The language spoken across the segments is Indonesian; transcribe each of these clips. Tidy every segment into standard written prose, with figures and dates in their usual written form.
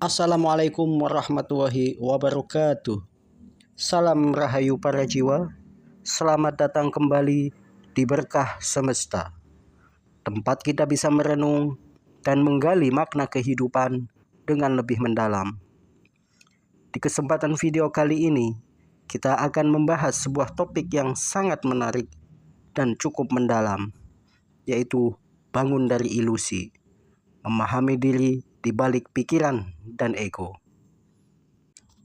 Assalamualaikum warahmatullahi wabarakatuh. Salam rahayu para jiwa. Selamat datang kembali di Berkah Semesta, tempat kita bisa merenung dan menggali makna kehidupan dengan lebih mendalam. Di kesempatan video kali ini, kita akan membahas sebuah topik yang sangat menarik dan cukup mendalam, yaitu bangun dari ilusi, memahami diri di balik pikiran dan ego.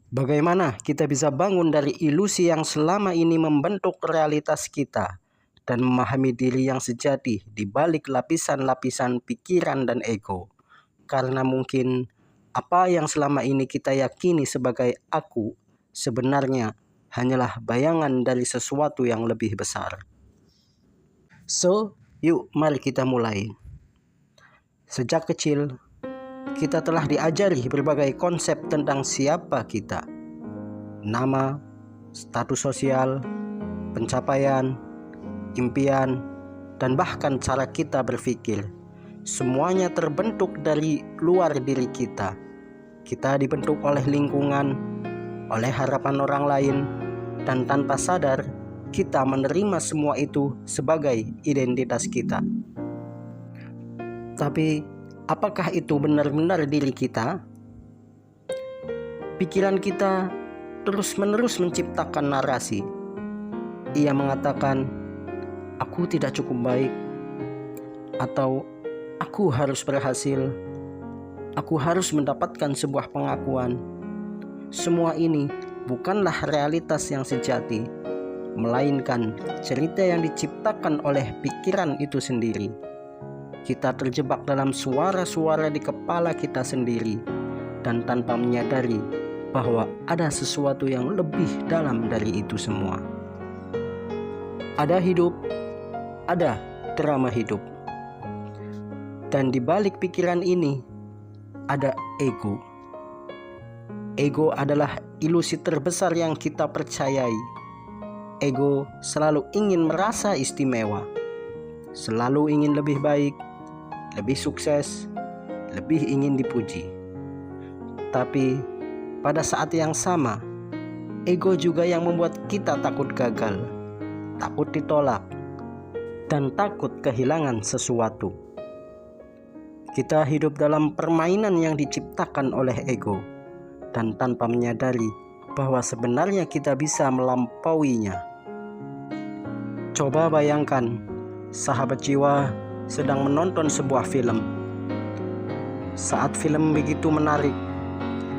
Bagaimana kita bisa bangun dari ilusi yang selama ini membentuk realitas kita dan memahami diri yang sejati di balik lapisan-lapisan pikiran dan ego. Karena mungkin apa yang selama ini kita yakini sebagai aku sebenarnya hanyalah bayangan dari sesuatu yang lebih besar. So, yuk mari kita mulai. Sejak kecil, kita telah diajari berbagai konsep tentang siapa kita. Nama, status sosial, pencapaian, impian, dan bahkan cara kita berpikir. Semuanya terbentuk dari luar diri kita. Kita dibentuk oleh lingkungan, oleh harapan orang lain, dan tanpa sadar kita menerima semua itu sebagai identitas kita. Tapi apakah itu benar-benar diri kita? Pikiran kita terus-menerus menciptakan narasi. Ia mengatakan, aku tidak cukup baik, atau aku harus berhasil, aku harus mendapatkan sebuah pengakuan. Semua ini bukanlah realitas yang sejati, melainkan cerita yang diciptakan oleh pikiran itu sendiri. Kita terjebak dalam suara-suara di kepala kita sendiri dan tanpa menyadari bahwa ada sesuatu yang lebih dalam dari itu semua. Ada hidup, ada drama hidup. Dan di balik pikiran ini ada ego. Ego adalah ilusi terbesar yang kita percayai. Ego selalu ingin merasa istimewa, selalu ingin lebih baik, lebih sukses, lebih ingin dipuji. Tapi pada saat yang sama, ego juga yang membuat kita takut gagal, takut ditolak, dan takut kehilangan sesuatu. Kita hidup dalam permainan yang diciptakan oleh ego, dan tanpa menyadari bahwa sebenarnya kita bisa melampauinya. Coba bayangkan, sahabat jiwa sedang menonton sebuah film. Saat film begitu menarik,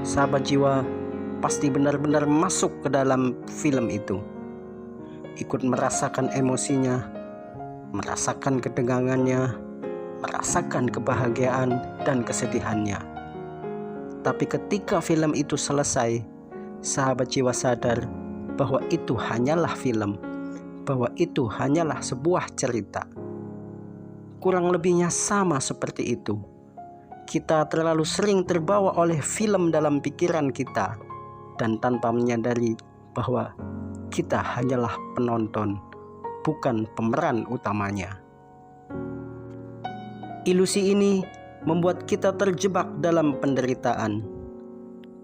sahabat jiwa pasti benar-benar masuk ke dalam film itu, ikut merasakan emosinya, merasakan ketegangannya, merasakan kebahagiaan dan kesedihannya. Tapi ketika film itu selesai, sahabat jiwa sadar bahwa itu hanyalah film, bahwa itu hanyalah sebuah cerita. Kurang lebihnya sama seperti itu. Kita terlalu sering terbawa oleh film dalam pikiran kita dan tanpa menyadari bahwa kita hanyalah penonton, bukan pemeran utamanya. Ilusi ini membuat kita terjebak dalam penderitaan.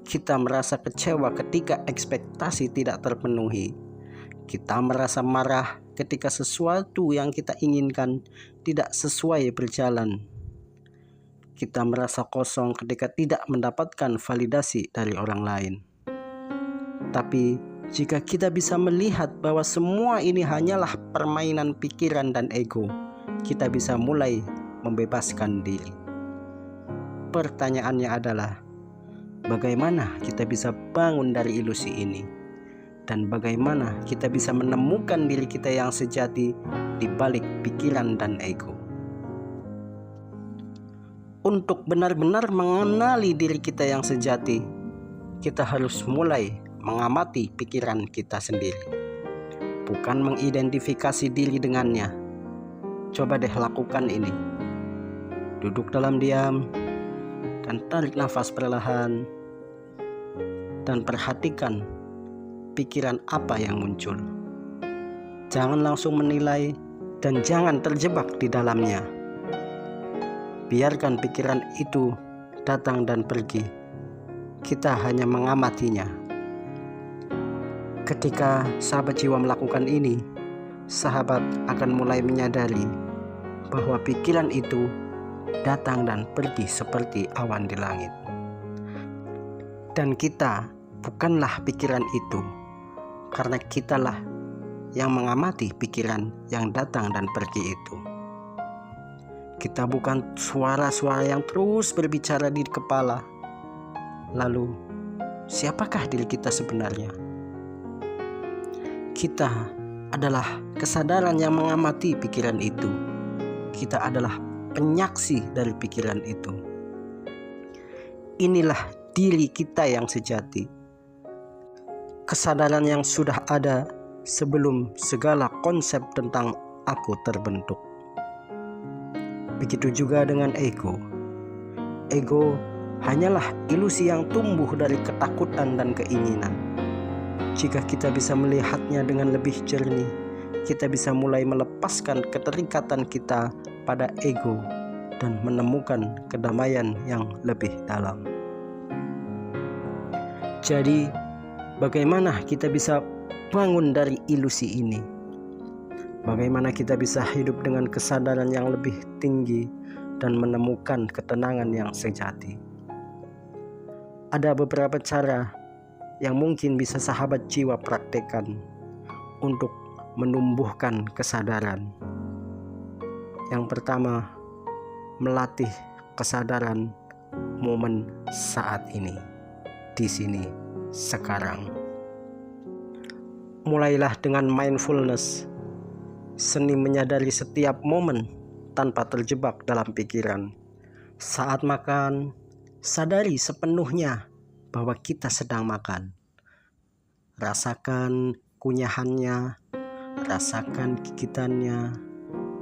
Kita merasa kecewa ketika ekspektasi tidak terpenuhi. Kita merasa marah ketika sesuatu yang kita inginkan tidak sesuai berjalan. Kita merasa kosong ketika tidak mendapatkan validasi dari orang lain. Tapi jika kita bisa melihat bahwa semua ini hanyalah permainan pikiran dan ego, kita bisa mulai membebaskan diri. Pertanyaannya adalah, bagaimana kita bisa bangun dari ilusi ini? Dan bagaimana kita bisa menemukan diri kita yang sejati di balik pikiran dan ego? Untuk benar-benar mengenali diri kita yang sejati, kita harus mulai mengamati pikiran kita sendiri, bukan mengidentifikasi diri dengannya. Coba deh lakukan ini. Duduk dalam diam dan tarik nafas perlahan, dan perhatikan pikiran apa yang muncul. Jangan langsung menilai dan jangan terjebak di dalamnya. Biarkan pikiran itu datang dan pergi, kita hanya mengamatinya. Ketika sahabat jiwa melakukan ini, sahabat akan mulai menyadari bahwa pikiran itu datang dan pergi seperti awan di langit. Dan kita bukanlah pikiran itu, karena kitalah yang mengamati pikiran yang datang dan pergi itu. Kita bukan suara-suara yang terus berbicara di kepala. Lalu, siapakah diri kita sebenarnya? Kita adalah kesadaran yang mengamati pikiran itu. Kita adalah penyaksi dari pikiran itu. Inilah diri kita yang sejati. Kesadaran yang sudah ada sebelum segala konsep tentang aku terbentuk. Begitu juga dengan ego. Ego hanyalah ilusi yang tumbuh dari ketakutan dan keinginan. Jika kita bisa melihatnya dengan lebih jernih, kita bisa mulai melepaskan keterikatan kita pada ego dan menemukan kedamaian yang lebih dalam. Jadi, bagaimana kita bisa bangun dari ilusi ini? Bagaimana kita bisa hidup dengan kesadaran yang lebih tinggi dan menemukan ketenangan yang sejati? Ada beberapa cara yang mungkin bisa sahabat jiwa praktekkan untuk menumbuhkan kesadaran. Yang pertama, melatih kesadaran momen saat ini, di sini, sekarang. Mulailah dengan mindfulness, seni menyadari setiap momen tanpa terjebak dalam pikiran. Saat makan, sadari sepenuhnya bahwa kita sedang makan. Rasakan kunyahannya, rasakan gigitannya.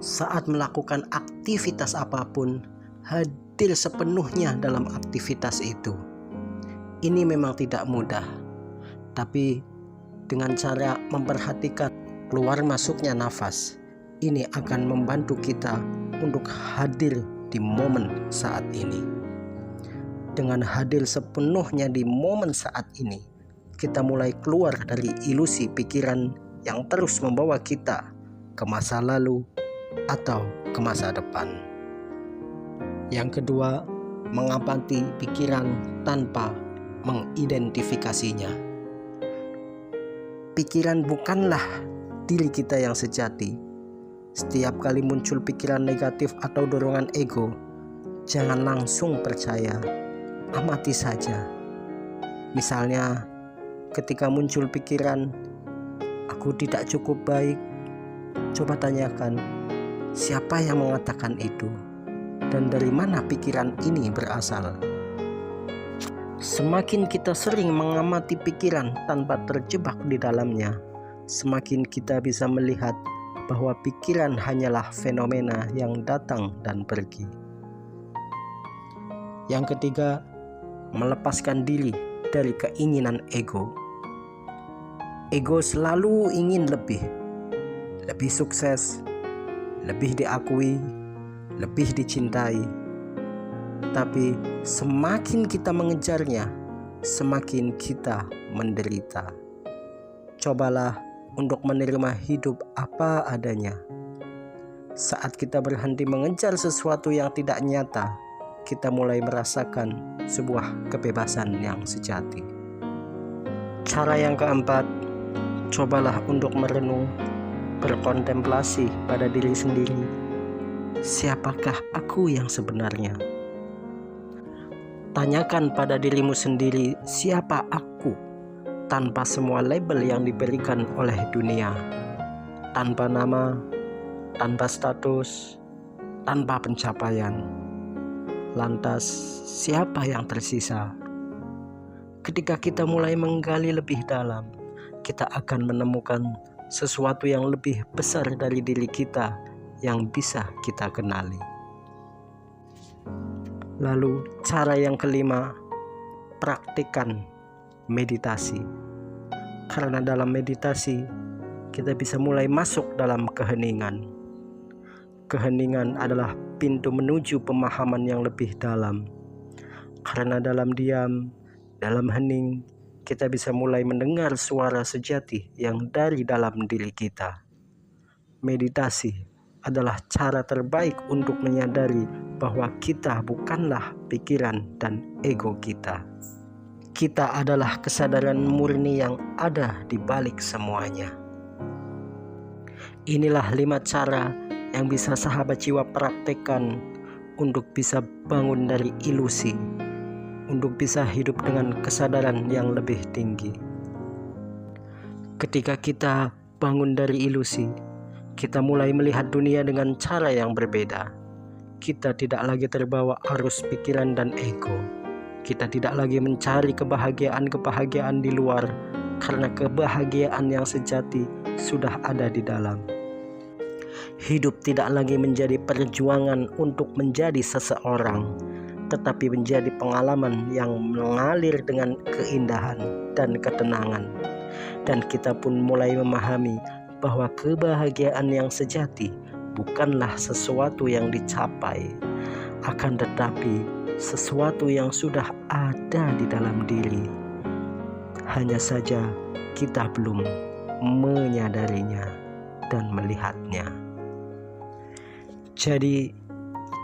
Saat melakukan aktivitas apapun, hadir sepenuhnya dalam aktivitas itu. Ini memang tidak mudah, tapi dengan cara memperhatikan keluar masuknya nafas, ini akan membantu kita untuk hadir di momen saat ini. Dengan hadir sepenuhnya di momen saat ini, kita mulai keluar dari ilusi pikiran yang terus membawa kita ke masa lalu atau ke masa depan. Yang kedua, mengamati pikiran tanpa mengidentifikasinya. Pikiran bukanlah diri kita yang sejati. Setiap kali muncul pikiran negatif atau dorongan ego, jangan langsung percaya. Amati saja. Misalnya, ketika muncul pikiran, aku tidak cukup baik, coba tanyakan, siapa yang mengatakan itu? Dan dari mana pikiran ini berasal? Semakin kita sering mengamati pikiran tanpa terjebak di dalamnya, semakin kita bisa melihat bahwa pikiran hanyalah fenomena yang datang dan pergi. Yang ketiga, melepaskan diri dari keinginan ego. Ego selalu ingin lebih sukses, lebih diakui, lebih dicintai. Tapi semakin kita mengejarnya, semakin kita menderita. Cobalah untuk menerima hidup apa adanya. Saat kita berhenti mengejar sesuatu yang tidak nyata, kita mulai merasakan sebuah kebebasan yang sejati. Cara yang keempat, cobalah untuk merenung, berkontemplasi pada diri sendiri. Siapakah aku yang sebenarnya? Tanyakan pada dirimu sendiri, siapa aku tanpa semua label yang diberikan oleh dunia, tanpa nama, tanpa status, tanpa pencapaian. Lantas, siapa yang tersisa? Ketika kita mulai menggali lebih dalam, kita akan menemukan sesuatu yang lebih besar dari diri kita yang bisa kita kenali. Lalu, cara yang kelima, praktikkan meditasi. Karena dalam meditasi, kita bisa mulai masuk dalam keheningan. Keheningan adalah pintu menuju pemahaman yang lebih dalam. Karena dalam diam, dalam hening, kita bisa mulai mendengar suara sejati yang dari dalam diri kita. Meditasi adalah cara terbaik untuk menyadari bahwa kita bukanlah pikiran dan ego kita. Kita adalah kesadaran murni yang ada di balik semuanya. Inilah 5 cara yang bisa sahabat jiwa praktekkan untuk bisa bangun dari ilusi, untuk bisa hidup dengan kesadaran yang lebih tinggi. Ketika kita bangun dari ilusi, kita mulai melihat dunia dengan cara yang berbeda. Kita tidak lagi terbawa arus pikiran dan ego. Kita tidak lagi mencari kebahagiaan di luar, karena kebahagiaan yang sejati sudah ada di dalam. Hidup tidak lagi menjadi perjuangan untuk menjadi seseorang, tetapi menjadi pengalaman yang mengalir dengan keindahan dan ketenangan. Dan kita pun mulai memahami bahwa kebahagiaan yang sejati bukanlah sesuatu yang dicapai, akan tetapi sesuatu yang sudah ada di dalam diri. Hanya saja kita belum menyadarinya dan melihatnya. Jadi,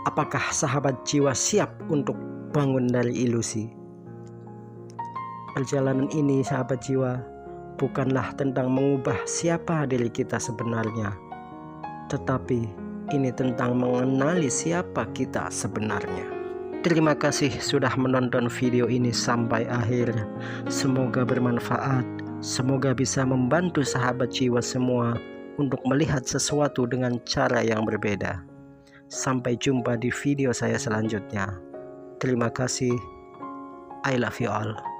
apakah sahabat jiwa siap untuk bangun dari ilusi? Perjalanan ini, sahabat jiwa, bukanlah tentang mengubah siapa diri kita sebenarnya, tetapi ini tentang mengenali siapa kita sebenarnya. Terima kasih sudah menonton video ini sampai akhir. Semoga bermanfaat, semoga bisa membantu sahabat jiwa semua untuk melihat sesuatu dengan cara yang berbeda. Sampai jumpa di video saya selanjutnya. Terima kasih. I love you all.